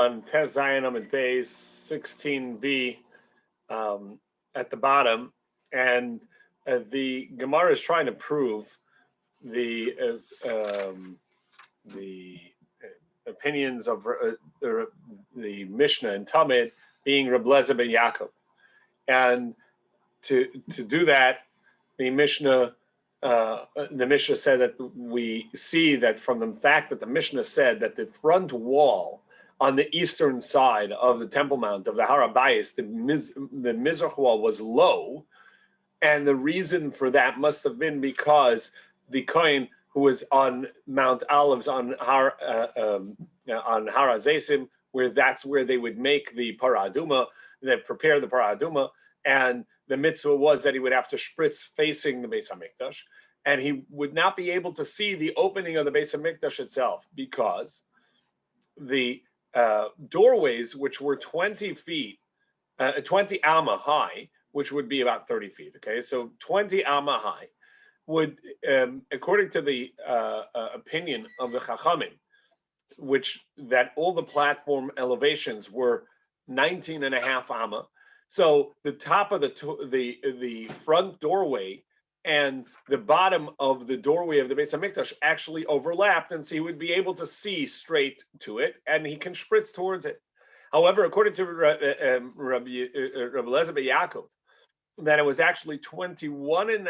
on Pez Zion Amid Base 16b at the bottom, and the Gemara is trying to prove the opinions of the Mishnah and Talmud being Rabbi Tzvi ben Yaakov, and to do that, the Mishnah said that we see that from the fact that the Mishnah said that the front wall on the eastern side of the Temple Mount of the Har HaBayis, the Mizrach wall was low, and the reason for that must have been because the Kohen who was on Mount Olives on Har HaZeisim, that's where they would make the Parah Aduma, they prepare the Parah Aduma, and the mitzvah was that he would have to spritz facing the Beis HaMikdash, and he would not be able to see the opening of the Beis HaMikdash itself because the doorways, which were 20 feet, 20 amma high, which would be about 30 feet, okay? So 20 amma high would, according to the opinion of the Chachamim, that all the platform elevations were 19 and a half amma. So the top of the front doorway and the bottom of the doorway of the Beis HaMikdash actually overlapped, and so he would be able to see straight to it, and he can spritz towards it. However, according to Rabbi Tzvi ben Yaakov, that it was actually 20 and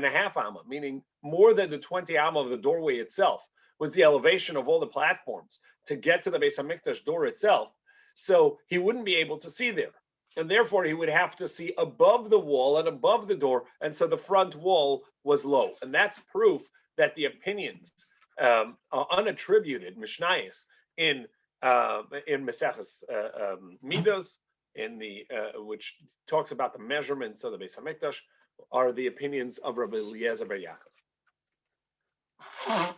a half amma, meaning more than the 20 amma of the doorway itself was the elevation of all the platforms to get to the Beis HaMikdash door itself. So he wouldn't be able to see there. And therefore, he would have to see above the wall and above the door. And so the front wall was low. And that's proof that the opinions are unattributed, Mishnayos, in Maseches Midos, which talks about the measurements of the Beis HaMikdash, are the opinions of Rabbi Eliezer ben Yaakov.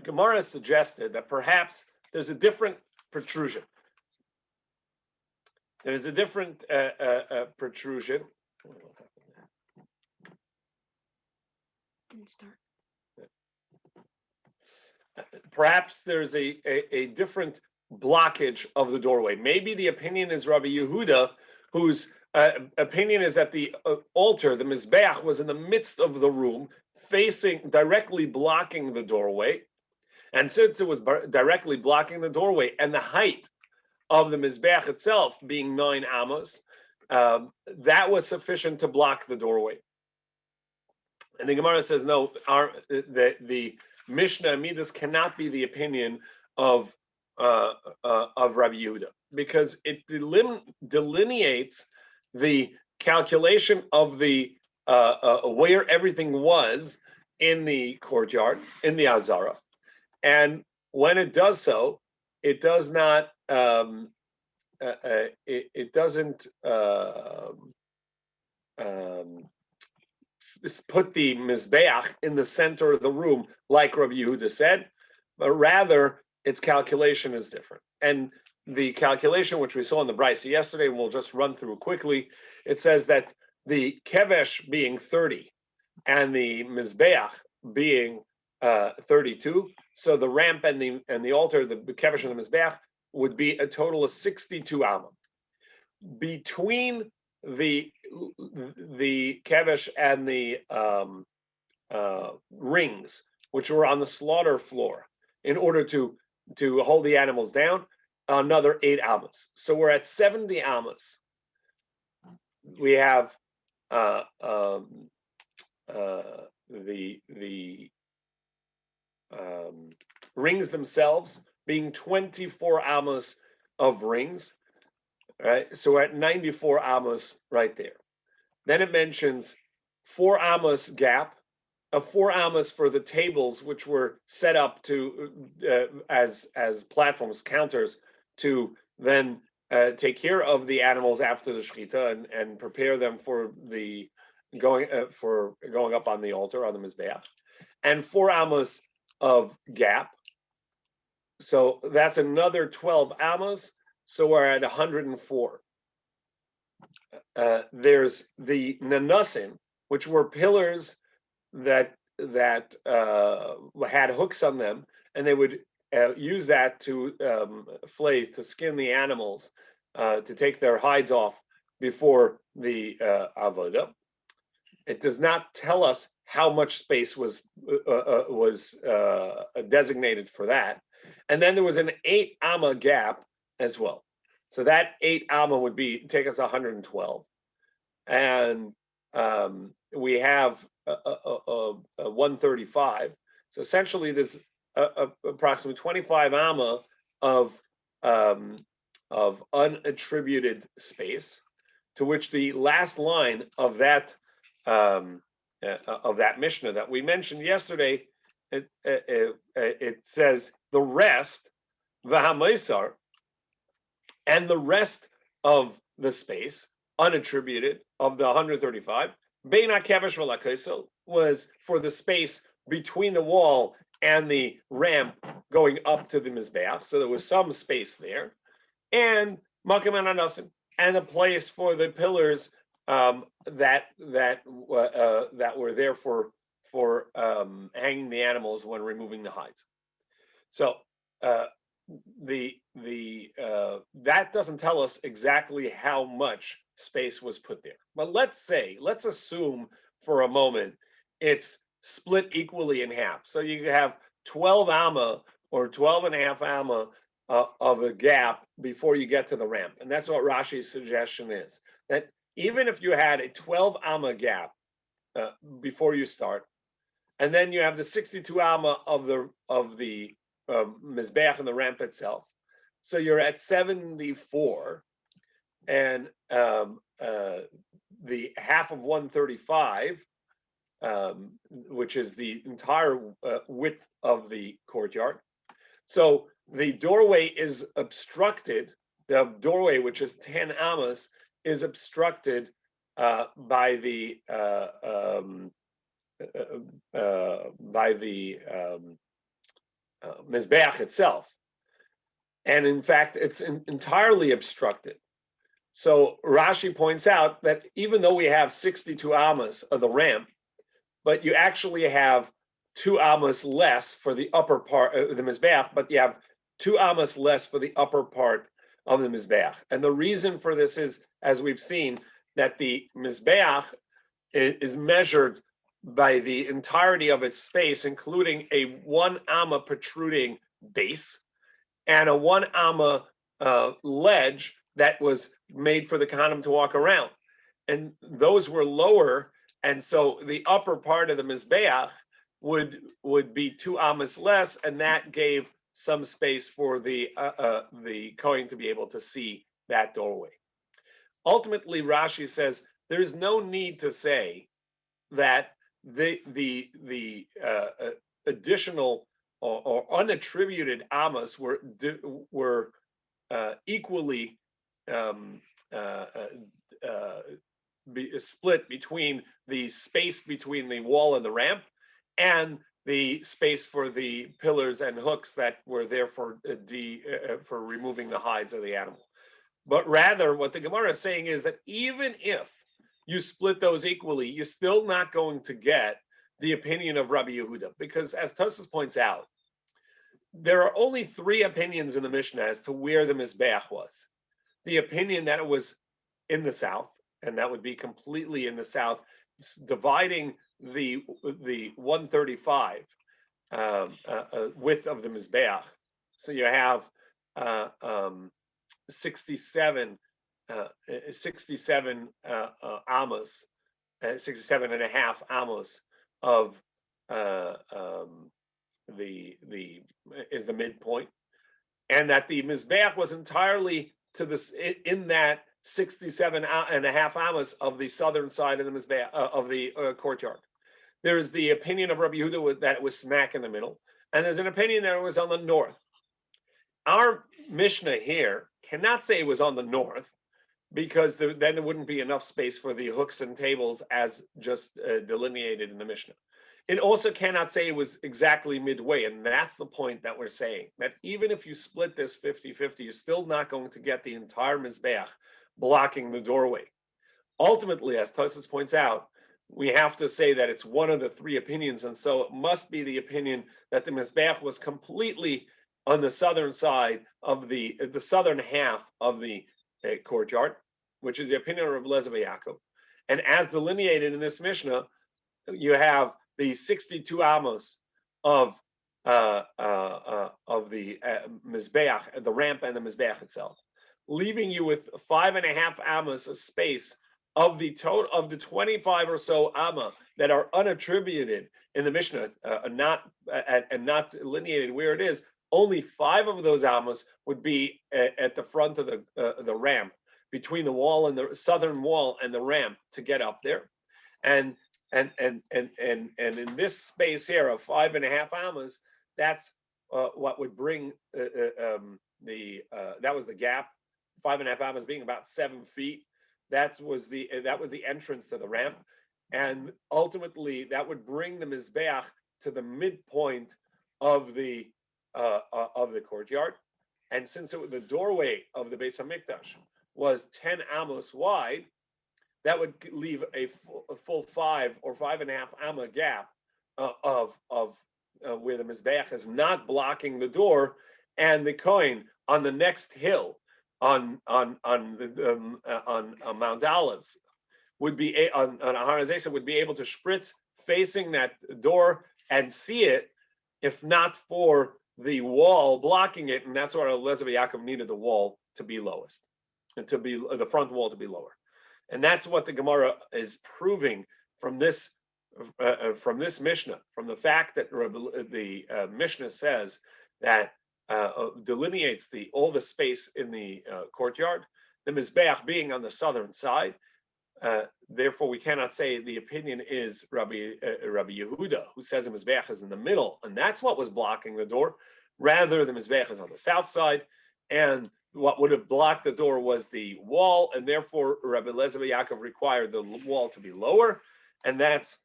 Gemara suggested that perhaps there's a different protrusion. There's a different protrusion. Perhaps there's a different blockage of the doorway. Maybe the opinion is Rabbi Yehuda, whose opinion is that the altar, the Mizbeach, was in the midst of the room, directly blocking the doorway. And since it was directly blocking the doorway and the height of the Mizbeach itself being 9 amos, that was sufficient to block the doorway. And the Gemara says, no, the Mishnah and Midas cannot be the opinion of Rabbi Yehuda, because it delineates the calculation of the where everything was in the courtyard, in the Azara. And when it does so, it does not. It doesn't put the Mizbeach in the center of the room, like Rabbi Yehuda said, but rather its calculation is different. And the calculation, which we saw in the Brisa yesterday, we'll just run through quickly. It says that the Kevesh being 30 and the Mizbeach being 32. So the ramp and the altar, the Kevesh and the Mizbeach, would be a total of 62 amma. Between the Kevesh and the rings, which were on the slaughter floor, in order to hold the animals down, another 8 ammas. So we're at 70 ammas. We have the rings themselves being 24 ammas of rings, right? So we're at 94 ammas right there. Then it mentions 4 ammas gap, 4 ammas for the tables, which were set up to as platforms, counters, to then take care of the animals after the shechita and prepare them for the going up on the altar on the mizbeach, and 4 ammas of gap. So that's another 12 ammas. So we're at 104. There's the nanasin, which were pillars that had hooks on them, and they would use that to flay, to skin the animals, to take their hides off before the avodah. It does not tell us how much space was designated for that. And then there was an 8 amma gap as well. So that 8 amma would take us 112. And we have a 135. So essentially, there's approximately 25 amma of unattributed space, to which the last line of that Mishnah that we mentioned yesterday, it says the rest, v'hamaisar, and the rest of the space, unattributed, of the 135, bein hakevesh v'lakaisel, was for the space between the wall and the ramp going up to the mizbeach. So there was some space there, and makom ananasim, and a place for the pillars that were there for hanging the animals when removing the hides. So that doesn't tell us exactly how much space was put there. But let's assume for a moment it's split equally in half. So you have 12 amma or 12 and a half amma of a gap before you get to the ramp. And that's what Rashi's suggestion is, that even if you had a 12 amma gap before you start, and then you have the 62 amma of the mizbeach and the ramp itself, so you're at 74, and the half of 135, which is the entire width of the courtyard. So the doorway is obstructed. The doorway, which is 10 amas, is obstructed by the mizbeach itself, and in fact, it's entirely obstructed. So Rashi points out that even though we have 62 amas of the ramp, but you actually have 2 amas less for the upper part of the mizbeach, but you have 2 amas less for the upper part of the mizbeach. And the reason for this is, as we've seen, that the mizbeach is measured by the entirety of its space, including a 1 amma protruding base and a 1 amma ledge that was made for the kohanim to walk around. And those were lower, and so the upper part of the mizbeach would be 2 amas less, and that gave some space for the kohen to be able to see that doorway. Ultimately, Rashi says there's no need to say that the additional or unattributed amas were equally split between the space between the wall and the ramp and the space for the pillars and hooks that were there for removing the hides of the animal. But rather, what the Gemara is saying is that even if you split those equally, you're still not going to get the opinion of Rabbi Yehuda, because as Tosfos points out, there are only 3 opinions in the Mishnah as to where the Mizbeach was. The opinion that it was in the south, and that would be completely in the south, dividing the 135 width of the Mizbeach. So you have 67 amos, 67 and a half amos of the midpoint, and that the Mizbeach was entirely to this in that 67 and a half amos of the southern side of the Mizbeach of the courtyard. There's the opinion of Rabbi Yehuda that it was smack in the middle, and there's an opinion that it was on the north. Our Mishnah here cannot say it was on the north, because then there wouldn't be enough space for the hooks and tables as just delineated in the Mishnah. It also cannot say it was exactly midway, and that's the point that we're saying, that even if you split this 50-50, you're still not going to get the entire Mizbeach blocking the doorway. Ultimately, as Tosfos points out, we have to say that it's one of the 3 opinions, and so it must be the opinion that the Mizbeach was completely on the southern side of the southern half of the courtyard, which is the opinion of Rabbi Tzvi Yaakov. And as delineated in this Mishnah, you have the 62 amos of the mizbeach, the ramp, and the mizbeach itself, leaving you with 5.5 amos of space of the total of the 25 or so amma that are unattributed in the Mishnah, not delineated where it is. Only 5 of those amos would be at the front of the ramp, between the wall and the southern wall and the ramp to get up there, and in this space here of 5.5 amos, that's what would bring that was the gap, 5.5 amos being about 7 feet. That was the entrance to the ramp, and ultimately that would bring the mizbeach to the midpoint of the courtyard. And since the doorway of the Beis Hamikdash was 10 amos wide, that would leave a full 5 or 5.5 amma gap of where the mizbeach is not blocking the door, and the kohen on the next hill on Mount Olives would be on Har HaZeisa would be able to spritz facing that door and see it, if not for the wall blocking it. And that's why Tzvi Yaakov needed the wall to be lowest, and to be the front wall to be lower. And that's what the Gemara is proving from this Mishnah, from the fact that the Mishnah says that delineates all the space in the courtyard, the mizbeach being on the southern side. Therefore, we cannot say the opinion is Rabbi Yehuda, who says the mizbeach is in the middle, and that's what was blocking the door. Rather, the mizbeach is on the south side, and what would have blocked the door was the wall, and therefore Rabbi Tzvi Yaakov required the wall to be lower, and that's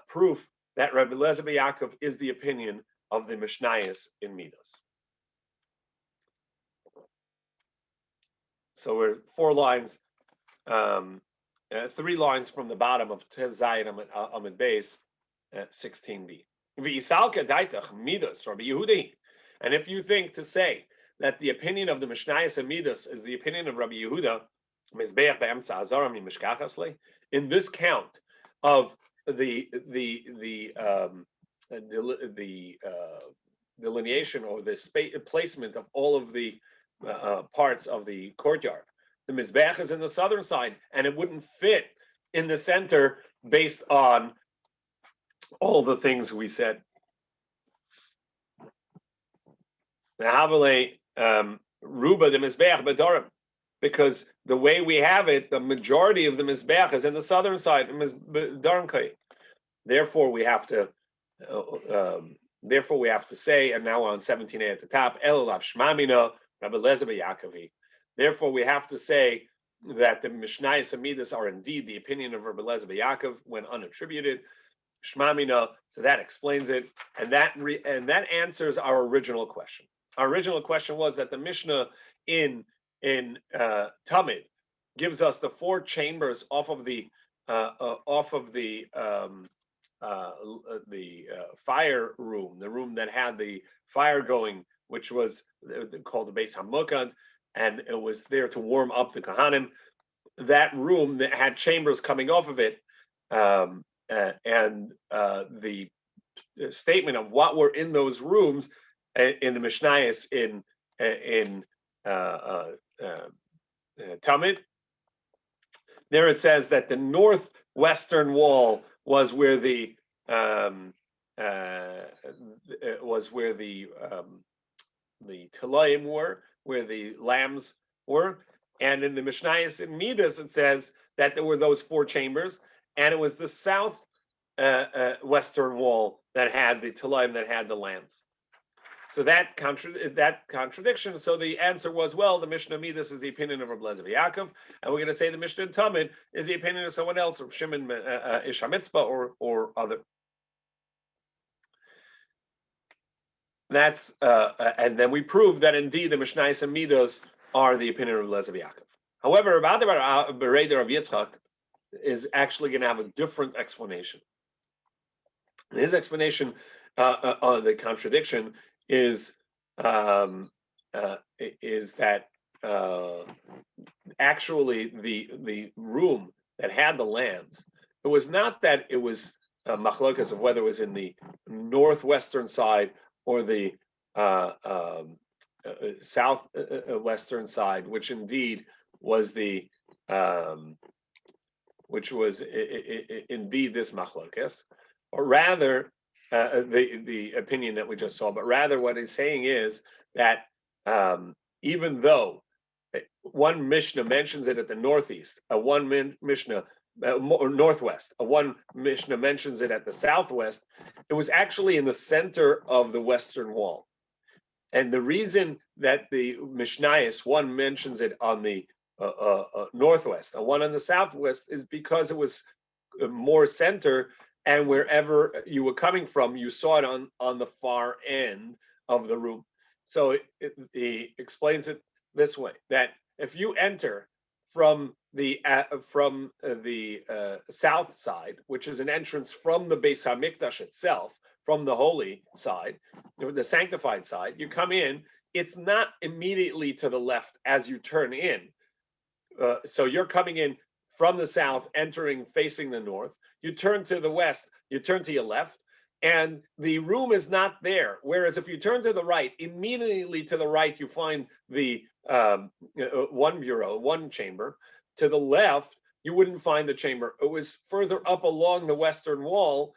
proof that Rabbi Tzvi Yaakov is the opinion of the Mishnayos in Midos. So we're 4 lines, 3 lines from the bottom of Tez Zayin Amid Beis 16b. V'isalka daitach Midos Rabbi Yehuda. And if you think to say that the opinion of the Mishnayos and Midos is the opinion of Rabbi Yehuda, in this count of the delineation or the placement of all of the parts of the courtyard, the mizbeach is in the southern side, and it wouldn't fit in the center based on all the things we said. Ruba the mizbeach b'darim, because the way we have it, the majority of the mizbeach is in the southern side. Therefore, we have to. Therefore, we have to say, and now on 17a at the top, Elulav Shmamina Rabbi Tzvi Yaakov. Therefore, we have to say that the Mishnayos and Midos are indeed the opinion of Rabbi Tzvi Yaakov when unattributed. Shmamina, so that explains it, and that answers our original question. Our original question was that the Mishnah in Talmud gives us the 4 chambers off of the fire room, the room that had the fire going, which was called the Beis Hamukad, and it was there to warm up the Kohanim. That room that had chambers coming off of it, and the statement of what were in those rooms in the Mishnayos in Talmud. There it says that the northwestern wall was where the Telayim were, where the lambs were, and in the Mishnayos in Midas it says that there were those 4 chambers, and it was the south western wall that had the Telayim, that had the lambs. So that contradiction. So the answer was, well, the Mishnah Midas is the opinion of Rabbi Tzvi Yaakov, and we're going to say the Mishnah in Talmud is the opinion of someone else, or Shimon Ish HaMitzvah, or other. That's and then we prove that indeed the Mishnayos and Midos are the opinion of Rabbi Tzvi Yaakov. However, Rabbi Bereder of Yitzchak is actually going to have a different explanation. His explanation on the contradiction is is that actually the room that had the lambs, it was not that it was machlokas of whether it was in the northwestern side or the southwestern side, which indeed was the which was indeed this machlokas, or rather the opinion that we just saw. But rather, what he's saying is that even though one Mishnah mentions it at the northeast, one Mishnah northwest, one Mishnah mentions it at the southwest, it was actually in the center of the western wall. And the reason that the Mishnayos, one mentions it on the northwest, and one on the southwest, is because it was more center, and wherever you were coming from, you saw it on the far end of the room. So he explains it this way: that if you enter from the south side, which is an entrance from the Beis Hamikdash itself, from the holy side, the sanctified side, you come in, it's not immediately to the left as you turn in. So you're coming in from the south, entering facing the north. You turn to the west, you turn to your left, and the room is not there. Whereas if you turn to the right, immediately to the right, you find the one bureau, one chamber. To the left, you wouldn't find the chamber. It was further up along the western wall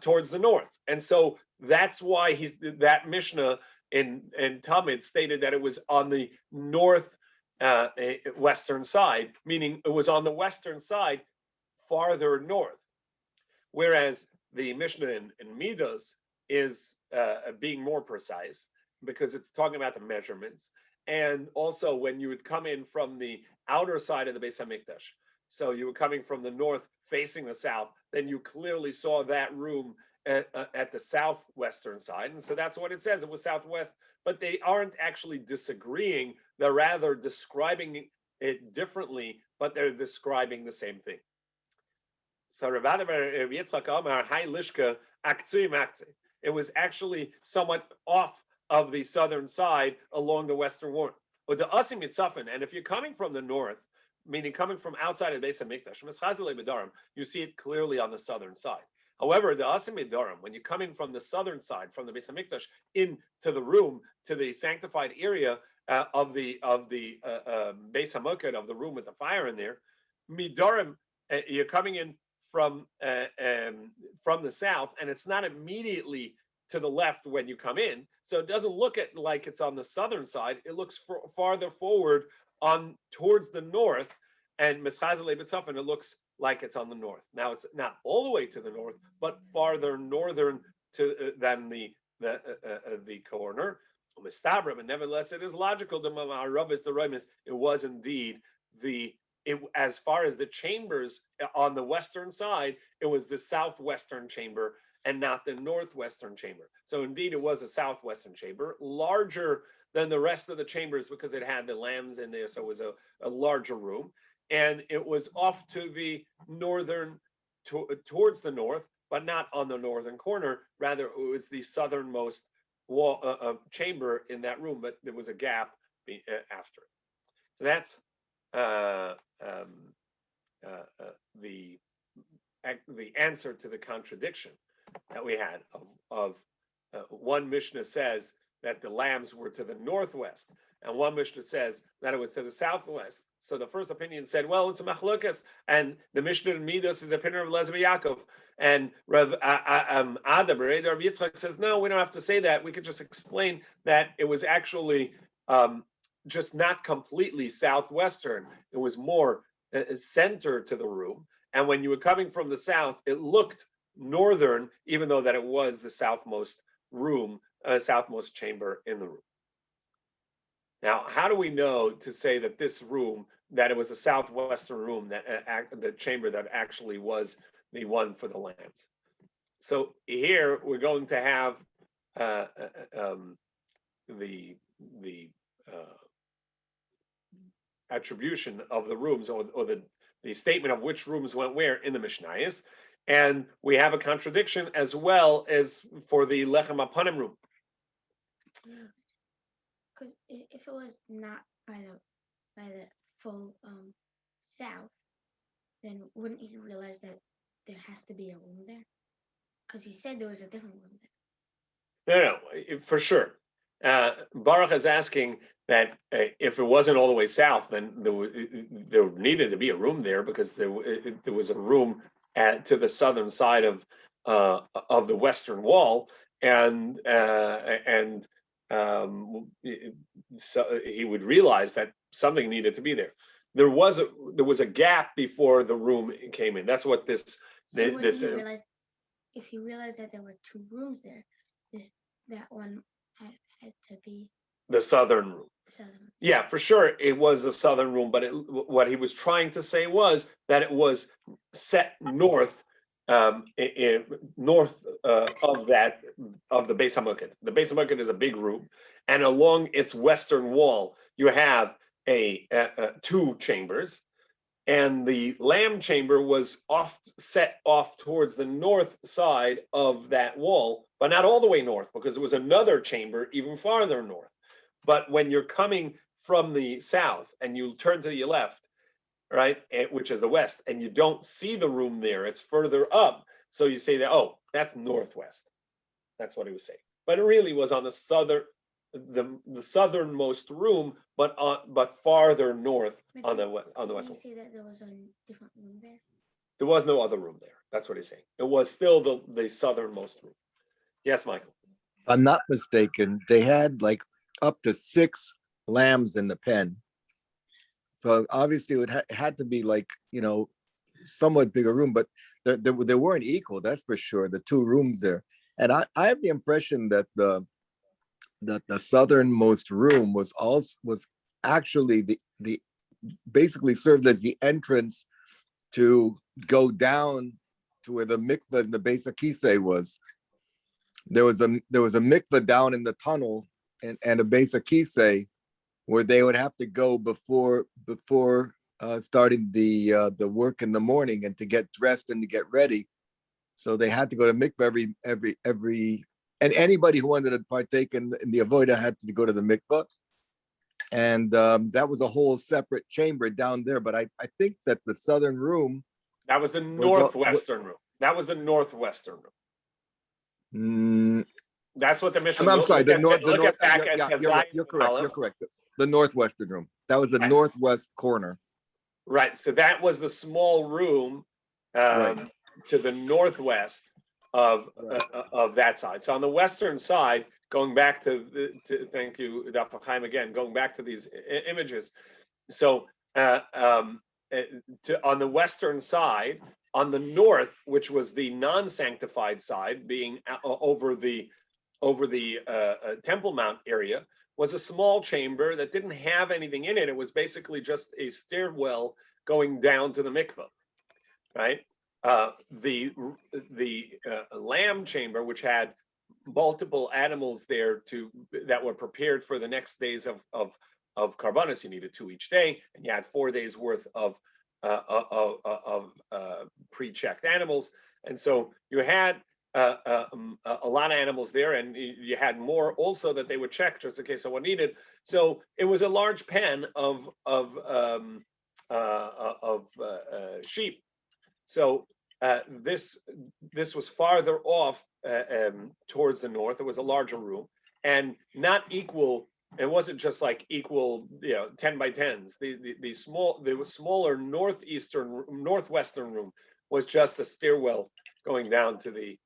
towards the north. And so that's why that Mishnah in Talmud stated that it was on the north western side, meaning it was on the western side farther north. Whereas the Mishnah in Midos is being more precise because it's talking about the measurements. And also when you would come in from the outer side of the Beis Hamikdash, so you were coming from the north facing the south, then you clearly saw that room at the southwestern side. And so that's what it says. It was southwest, but they aren't actually disagreeing. They're rather describing it differently, but they're describing the same thing. So it was actually somewhat off of the southern side along the western wall. And if you're coming from the north, meaning coming from outside of the Beis Hamikdash, you see it clearly on the southern side. However, the Asimidarim, when you're coming from the southern side, from the Beis Hamikdash into the room, to the sanctified area of the Beis Hamikdash, of the room with the fire in there, Midarim, you're coming in from the south, and it's not immediately to the left when you come in, so it doesn't look like it's on the southern side. It looks farther forward on towards the north, and it looks like it's on the north. Now it's not all the way to the north, but farther northern than the corner. But nevertheless, it is logical. It was indeed as far as the chambers on the western side, it was the southwestern chamber and not the northwestern chamber. So indeed, it was a southwestern chamber, larger than the rest of the chambers because it had the lambs in there, so it was a larger room. And it was off to the northern, towards the north, but not on the northern corner. Rather, it was the southernmost wall chamber in that room, but there was a gap after it. So that's the answer to the contradiction that we had of one Mishnah says that the lambs were to the northwest, and one Mishnah says that it was to the southwest. So the first opinion said, well, it's a machlokas, and the Mishnah in Midos is a opinion of Elazar Yaakov. And Rav Ada Bereda Rav Yitzchak says, no, we don't have to say that. We could just explain that it was actually just not completely southwestern. It was more center to the room. And when you were coming from the south, it looked northern, even though that it was the southmost room, southmost chamber in the room. Now, how do we know to say that this room, that it was the southwestern room, that the chamber that actually was the one for the lambs? So here we're going to have the attribution of the rooms, or the statement of which rooms went where in the Mishnayos, and we have a contradiction as well as for the Lechem Apanim room. Because if it was not by the full south, then wouldn't he realize that there has to be a room there? Because he said there was a different room there. No, for sure. Baruch is asking that if it wasn't all the way south, then there needed to be a room there because there was a room to the southern side of the western wall, and so he would realize that something needed to be there. There was a gap before the room came in. That's what this. If he realized that there were two rooms there, that one had to be the southern room. Yeah, for sure, it was a southern room, but what he was trying to say was that it was set north, north of the Beis Hamikdash. The Beis Hamikdash is a big room, and along its western wall you have two chambers. And the lamb chamber was set off towards the north side of that wall, but not all the way north, because there was another chamber even farther north. But when you're coming from the south and you turn to your left, right, which is the west, and you don't see the room there, it's further up. So you say that, oh, that's northwest. That's what he was saying. But it really was on the southernmost room, but farther north on the west. You say that there was a different room there? There was no other room there. That's what he's saying. It was still the southernmost room. Yes, Michael. If I'm not mistaken, they had like up to 6 lambs in the pen. So obviously it had to be like, somewhat bigger room, but they weren't equal. That's for sure. The 2 rooms there. And I have the impression that the southernmost room was actually the basically served as the entrance to go down to where the mikveh and the Beis HaKisei was. There was a mikveh down in the tunnel and a Beis HaKisei where they would have to go before starting the work in the morning and to get dressed and to get ready. So they had to go to mikveh every and anybody who wanted to partake in the avodah had to go to the mikveh. And that was a whole separate chamber down there. But I think that the southern room. That was the northwestern room. That was the northwestern room. That's what the Mishnah. I'm sorry. You're correct. You're correct. The northwestern room. That was the northwest corner. Right. So that was the small room to the northwest of that side. So on the western side, going back to thank you, Daf Chaim, again, going back to these images. So on the western side, on the north, which was the non-sanctified side, being over the Temple Mount area, was a small chamber that didn't have anything in it. It was basically just a stairwell going down to the mikveh, right? The lamb chamber, which had multiple animals there that were prepared for the next days of karbanos, you needed 2 each day, and you had 4 days worth of pre-checked animals, and so you had a lot of animals there, and you had more also that they would check just in case someone needed. So it was a large pen of sheep. So this was farther off towards the north. It was a larger room and not equal. It wasn't just like equal, 10 by 10s. The smaller northwestern room was just a stairwell going down to the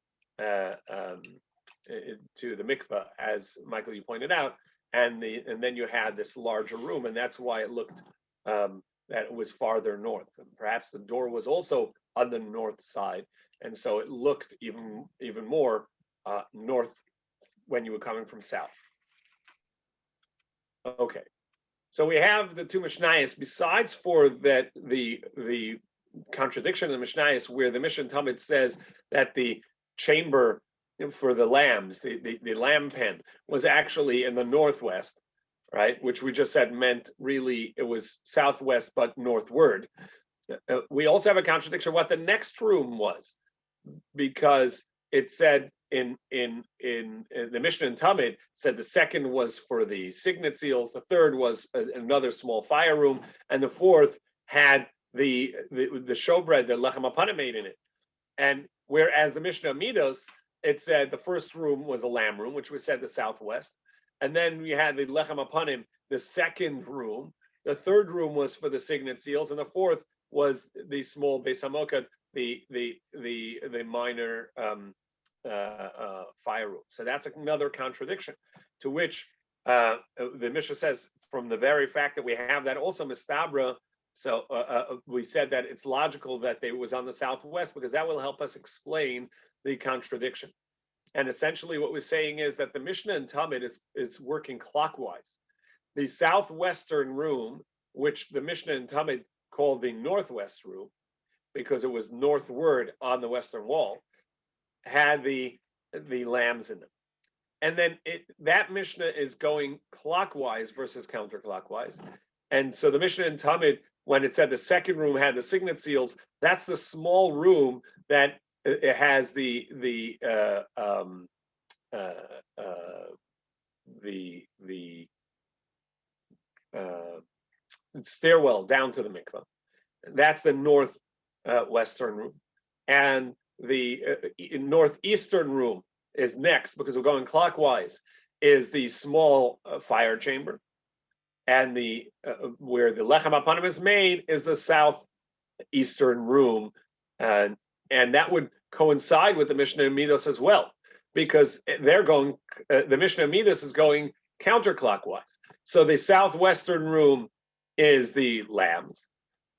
mikveh, as Michael, you pointed out, and then you had this larger room, and that's why it looked that it was farther north. And perhaps the door was also on the north side, and so it looked even more north when you were coming from south. Okay, so we have the 2 Mishnayos. Besides for that, the contradiction in the Mishnayos, where the Mishnah Talmud says that the chamber for the lambs, the lamb pen, was actually in the northwest, right? Which we just said meant really it was southwest but northward. We also have a contradiction what the next room was, because it said in the Mishnah and Talmud said the second was for the signet seals, the third was another small fire room, and the fourth had the showbread that Lechem Apanim made in it. And whereas the Mishnah Midos, it said the first room was a lamb room, which was said the southwest, and then we had the Lechem Apanim, the second room. The third room was for the signet seals, and the fourth was the small Beis Hamoked, the minor fire room. So that's another contradiction, to which the Mishnah says from the very fact that we have that also mistabra. So we said that it's logical that they was on the southwest because that will help us explain the contradiction. And essentially, what we're saying is that the Mishnah and Talmud is working clockwise. The southwestern room, which the Mishnah and Talmud called the northwest room, because it was northward on the western wall, had the lambs in them. And then that Mishnah is going clockwise versus counterclockwise. And so the Mishnah and Talmud, when it said the second room had the signet seals, that's the small room that it has the stairwell down to the mikvah. That's the northwestern room, and the northeastern room is next because we're going clockwise. Is the small fire chamber, and the where the lechem apanim is made is the southeastern room, and that would coincide with the Mishnah Midos as well, because they're going. The Mishnah Midos is going counterclockwise. So the southwestern room is the lambs,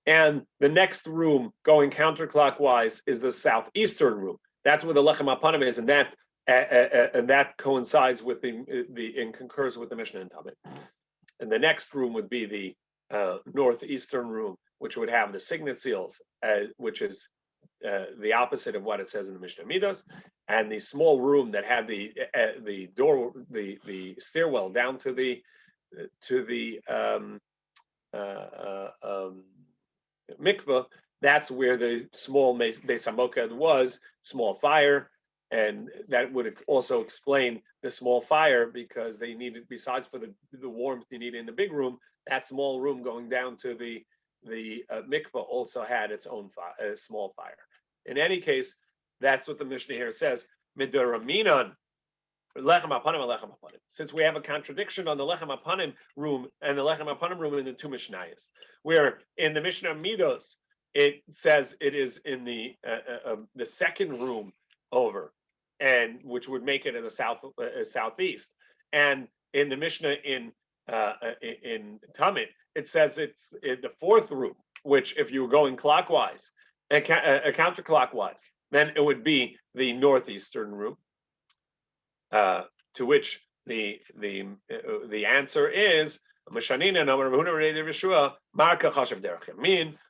and the next room going counterclockwise is the southeastern room. That's where the lechem apanim is, and that coincides with and concurs with the Mishnah and Talmud. And the next room would be the northeastern room, which would have the signet seals, which is the opposite of what it says in the Mishnah Midos, and the small room that had the door, the stairwell down to the mikveh. That's where the small Beis Hamoked was, small fire, and that would also explain the small fire, because they needed, besides for the warmth you need in the big room, that small room going down to the mikveh also had its own small fire. In any case, that's what the Mishnah here says. Midaraminan, lechem apanim, lechem apanim. Since we have a contradiction on the lechem apanim room and the lechem apanim room in the two Mishnayos, where in the Mishnah Midos it says it is in the second room over, and which would make it in the southeast, and in the Mishnah in Talmud it says it's in the fourth room, which if you were going clockwise, counterclockwise, then it would be the northeastern room. To which the answer is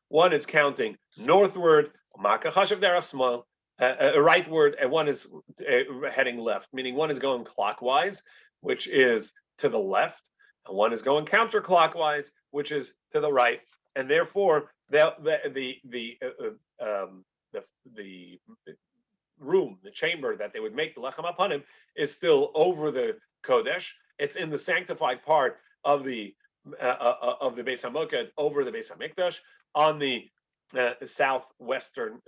one is counting northward, rightward, and one is heading left, meaning one is going clockwise, which is to the left, and one is going counterclockwise, which is to the right, and therefore the room, the chamber that they would make the lechem apanim is still over the kodesh. It's in the sanctified part of the Beis Hamoked, over the Beis Hamikdash, on the southeastern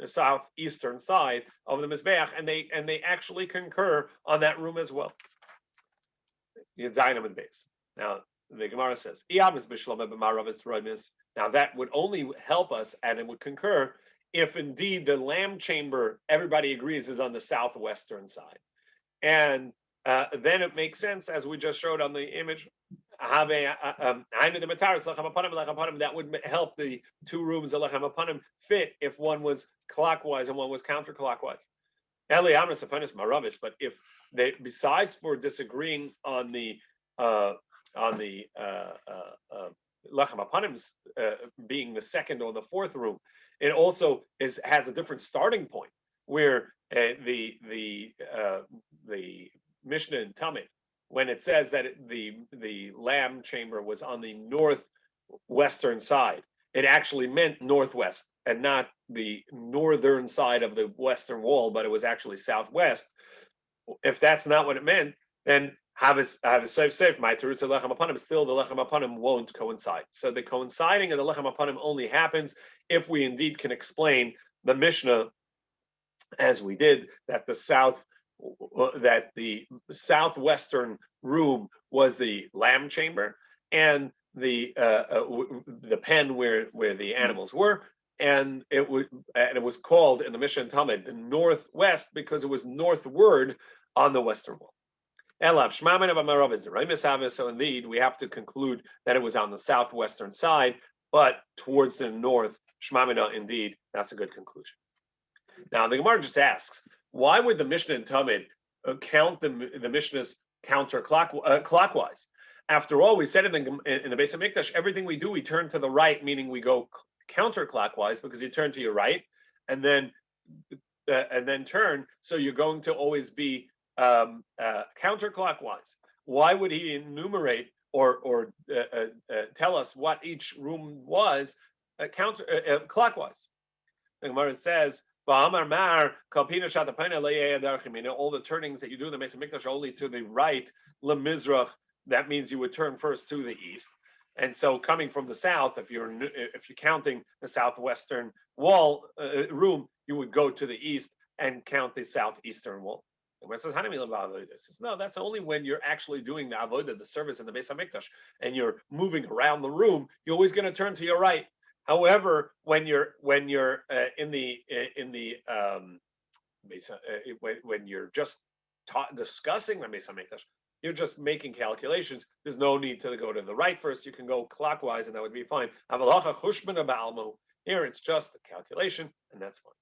side of the mizbeach, and they actually concur on that room as well. Yadzayin base. Now the Gemara says, now that would only help us, and it would concur if indeed the lamb chamber, everybody agrees, is on the southwestern side. And then it makes sense, as we just showed on the image, that would help the two rooms of lechem apanim fit if one was clockwise and one was counterclockwise. But if they, besides for disagreeing on the lechem apanim's being the second or the fourth room, it also has a different starting point, where the Mishnah in Talmud, when it says that the lamb chamber was on the northwestern side, it actually meant northwest and not the northern side of the western wall, but it was actually southwest. if that's not what it meant, then have a safe. My terutz lechem apanim. Still, the lechem apanim won't coincide. So the coinciding of the lechem apanim only happens if we indeed can explain the Mishnah, as we did, that the southwestern room was the lamb chamber, and the pen where the animals were, and it was called in the Mishnah and Talmud the northwest because it was northward on the western wall. So indeed, we have to conclude that it was on the southwestern side, but towards the north. Shmamina, indeed, that's a good conclusion. Now the Gemara just asks, why would the Mishnah and Talmud count the Mishnah's clockwise? After all, we said in the Beis Hamikdash, everything we do, we turn to the right, meaning we go counterclockwise because you turn to your right and then turn. So you're going to always be counterclockwise. Why would he enumerate or tell us what each room was clockwise? The Gemara says, all the turnings that you do in the Beis Hamikdash are only to the right, lemizrach. That means you would turn first to the east. And so, coming from the south, if you're counting the southwestern wall room, you would go to the east and count the southeastern wall. The Gemara says, "How do you mean about this?" No, that's only when you're actually doing the avodah, the service in the Beis Hamikdash, and you're moving around the room. You're always going to turn to your right. However, when you're when you're just discussing the Beis Hamikdash, you're just making calculations. There's no need to go to the right first. You can go clockwise, and that would be fine. Here, it's just a calculation, and that's fine.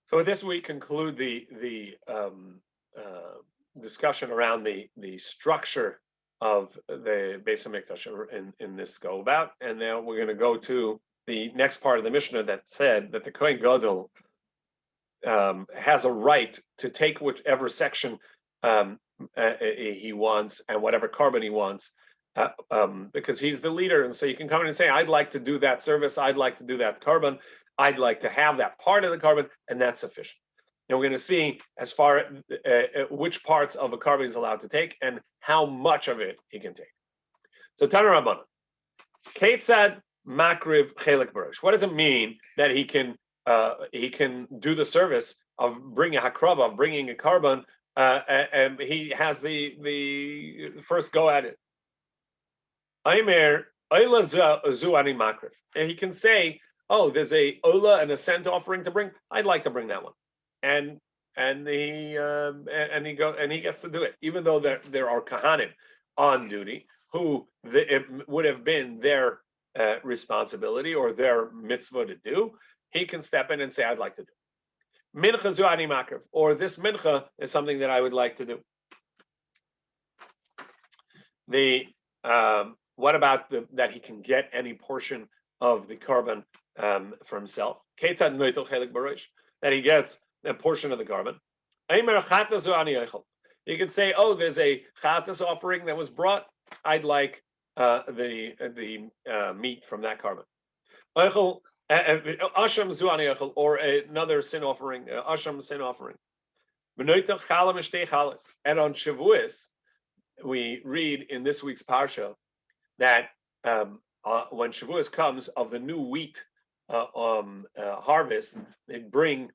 So with this, we conclude the discussion around the structure of the Beis Hamikdash in this go about, and now we're going to go to the next part of the Mishnah that said that the Kohen Gadol has a right to take whichever section he wants and whatever carbon he wants, because he's the leader, and so you can come in and say, "I'd like to do that service. I'd like to do that carbon. I'd like to have that part of the carbon," and that's sufficient. And we're going to see as far which parts of a carbon he's allowed to take and how much of it he can take. So Tana Rabbanan, Ketzad Makriv Chelik Barush. What does it mean that he can do the service of bringing a hakrava, of bringing a carbon, and he has the first go at it? Aimer Oila Zu Ani Makriv. And he can say, "Oh, there's a ola and a scent offering to bring. I'd like to bring that one," and he gets to do it, even though there are kahanim on duty who it would have been their responsibility or their mitzvah to do. He can step in and say, "I'd like to do it." Mincha zu ani makriv, or this mincha is something that I would like to do. What about that he can get any portion of the carbon for himself? Ketzad noitel chelik barosh, that he gets a portion of the carbon. You can say, "Oh, there's a chatas offering that was brought. I'd like the meat from that carbon." Asham zu ani eichel, or another sin offering, asham sin offering. And on Shavuos, we read in this week's parsha that when Shavuos comes of the new wheat harvest, they bring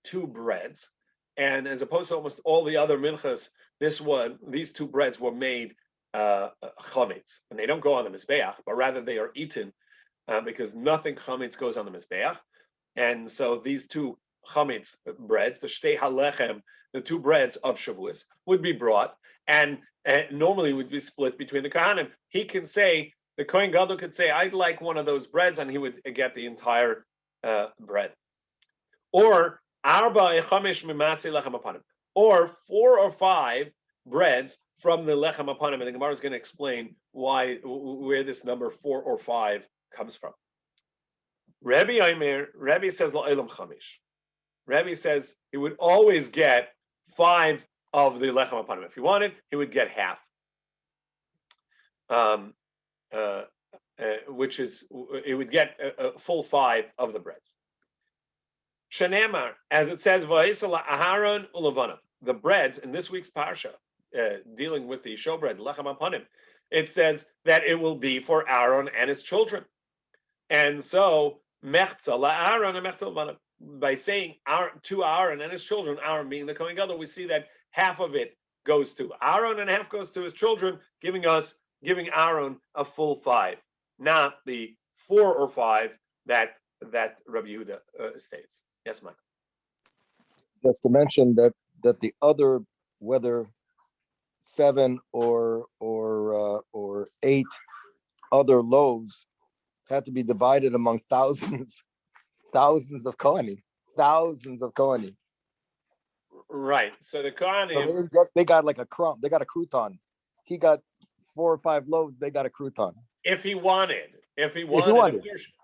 2 breads, and as opposed to almost all the other minchas, these 2 breads were made chametz, and they don't go on the mizbeach, but rather they are eaten because nothing chametz goes on the mizbeach, and so these 2 chametz breads, the shtei halechem, the 2 breads of Shavuos, would be brought, and normally would be split between the kahanim. He can say, the Kohen Gadol could say, "I'd like one of those breads," and he would get the entire bread. Or arba echamesh mimasi lechem apanim, or 4 or 5 breads from the lechem apanim, and the Gemara is going to explain where this number 4 or 5 comes from. Rabbi says la'olam chamesh. Rabbi says he would always get 5 of the lechem apanim. If he wanted, he would get half, which is, he would get a full 5 of the breads. Shenamar, as it says, Va'isala Aharon Ulavanav. The breads in this week's parsha, dealing with the showbread, Lechem Apanim, it says that it will be for Aaron and his children. And so, Mechza LaAaron and Mechza Levanav, by saying to Aaron and his children, Aaron being the Kohen Gadol, we see that half of it goes to Aaron and half goes to his children, giving Aaron a full 5, not the 4 or 5 that Rabbi Yehuda states. Yes, Mike. Just to mention that the other, whether 7 or 8 other loaves, had to be divided among thousands of Kohanim, Right. So the Kohanim, so they got like a crumb. They got a crouton. He got 4 or 5 loaves. They got a crouton. if he wanted,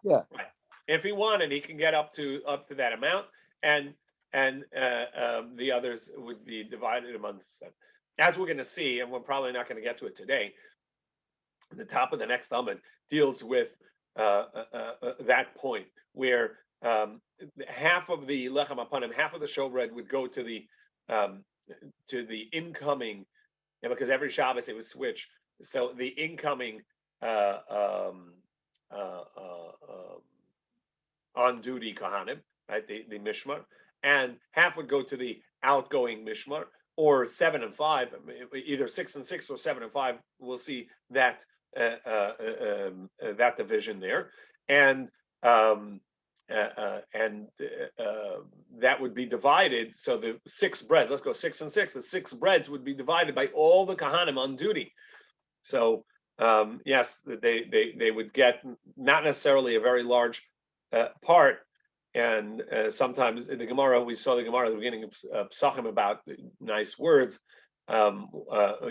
yeah. Right. If he wanted, he can get up to that amount, and the others would be divided amongst them. As we're going to see, and we're probably not going to get to it today, the top of the next Talmud deals with that point where half of the lechem apanim, half of the showbread would go to the incoming, and because every Shabbos they would switch, so the incoming on duty Kohanim, right, the Mishmar, and half would go to the outgoing Mishmar, or 7 and 5, either 6 and 6 or 7 and 5. We'll see that that division there, and that would be divided. So the 6 breads, let's go 6 and 6. The 6 breads would be divided by all the Kohanim on duty. So yes, they would get not necessarily a very large part. And sometimes in the Gemara, we saw the Gemara at the beginning of Psachim about nice words,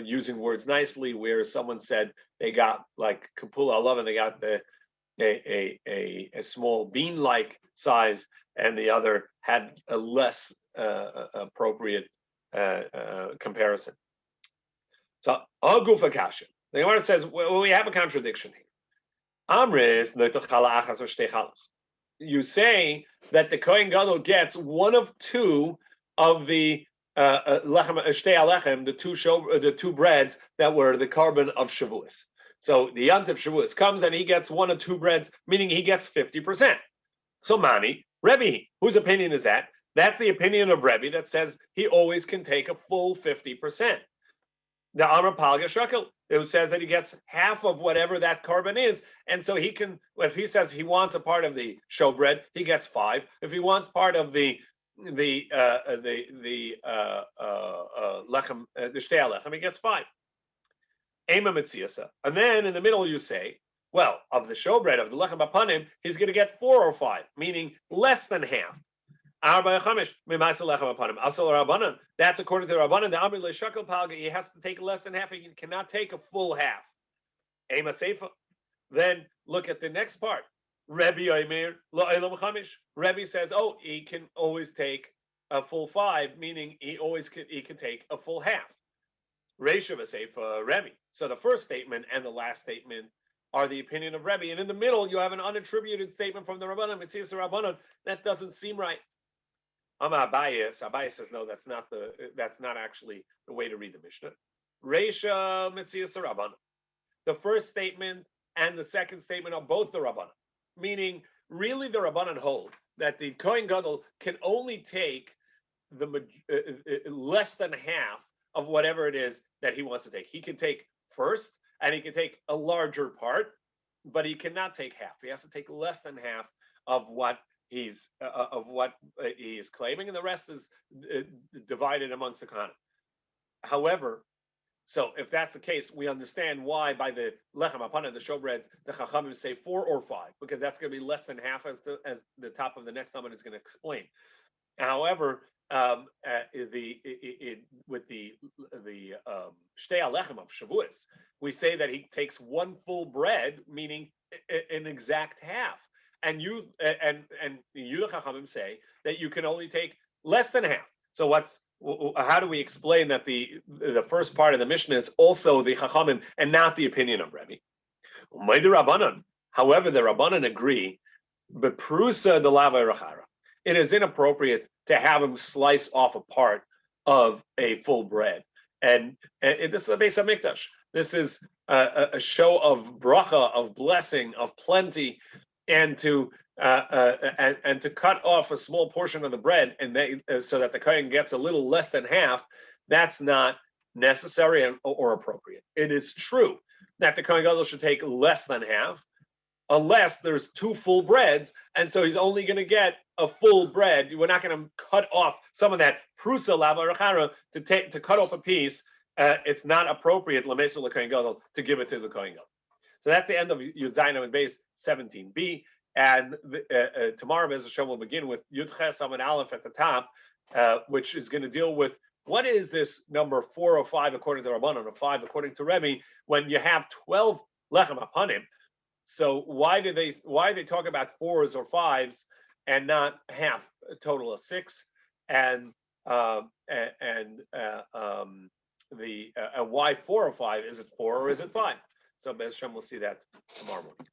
using words nicely, where someone said they got like Kapula Alav, and they got a small bean-like size, and the other had a less appropriate comparison. So Agufa Kasha. The Gemara says, well, we have a contradiction here. Amris noitachala achas or shtei chalas. You say that the Kohen Gadol gets one of 2 of the lechem shtei alechem, the 2 breads that were the carbon of Shavuos. So the Yant of Shavuos comes and he gets 1 or 2 breads, meaning he gets 50%. So Mani, Rebbe, whose opinion is that? That's the opinion of Rebbe that says he always can take a full 50%. The Amar Palga Shekel, who says that he gets half of whatever that carbon is, and so he can. If he says he wants a part of the showbread, he gets 5. If he wants part of the lechem, the shtei alechem, he gets 5. Ema mitziasa, and then in the middle you say, well, of the showbread of the lechem apanim, he's going to get 4 or 5, meaning less than half. That's according to the Rabbanan. The Amri leShakel Palga, he has to take less than half. He cannot take a full half. Ema Seifa. Then look at the next part. Rebbe says, oh, he can always take a full 5, meaning he can take a full half. Reisha Seifa Rebbe. So the first statement and the last statement are the opinion of Rebbe, and in the middle you have an unattributed statement from the Rabbanan. Mitzias Rabbanan. That doesn't seem right. Abaye says no, that's not actually the way to read the Mishnah. Reisha Mitzias Rabbanan. The first statement and the second statement are both the Rabbanan, meaning really the Rabbanan hold that the Kohen Gadol can only take the less than half of whatever it is that he wants to take. He can take first, and he can take a larger part, but he cannot take half. He has to take less than half of what he is claiming, and the rest is divided amongst the Kohanim. However, so if that's the case, we understand why by the lechem apanim, the showbreads, the Chachamim say 4 or 5, because that's going to be less than half, as the top of the next Talmud is going to explain. However, with the shtei alechem of Shavuos, we say that he takes 1 full bread, meaning an exact half. And you the Chachamim say that you can only take less than half. So how do we explain that the first part of the Mishnah is also the Chachamim and not the opinion of Rebbe? However, the Rabbanan agree, beprusa de lava rachara. it is inappropriate to have him slice off a part of a full bread. And this is a Beis Hamikdash. This is a show of bracha, of blessing, of plenty, and to cut off a small portion of the bread so that the kohen gets a little less than half. That's not necessary or appropriate. It is true that the kohen gadol should take less than half, unless there's two full breads, and so he's only going to get a full bread. We're not going to cut off some of that prusa lava rachara to cut off a piece. It's not appropriate l'meser l'kohen gadol to give it to the kohen gadol. So that's the end of Yud Zayin and base 17b. And tomorrow, Be'ez Hashem, will begin with Yud Ches Amud Aleph at the top, which is going to deal with what is this number 4 or 5 according to Rabbanan, or 5 according to Rebbe, when you have 12 lechem apanim. So why do they talk about 4s or 5s and not half, a total of 6? And why 4 or 5? Is it 4 or is it 5? So Be'ez Hashem, we'll see that tomorrow morning.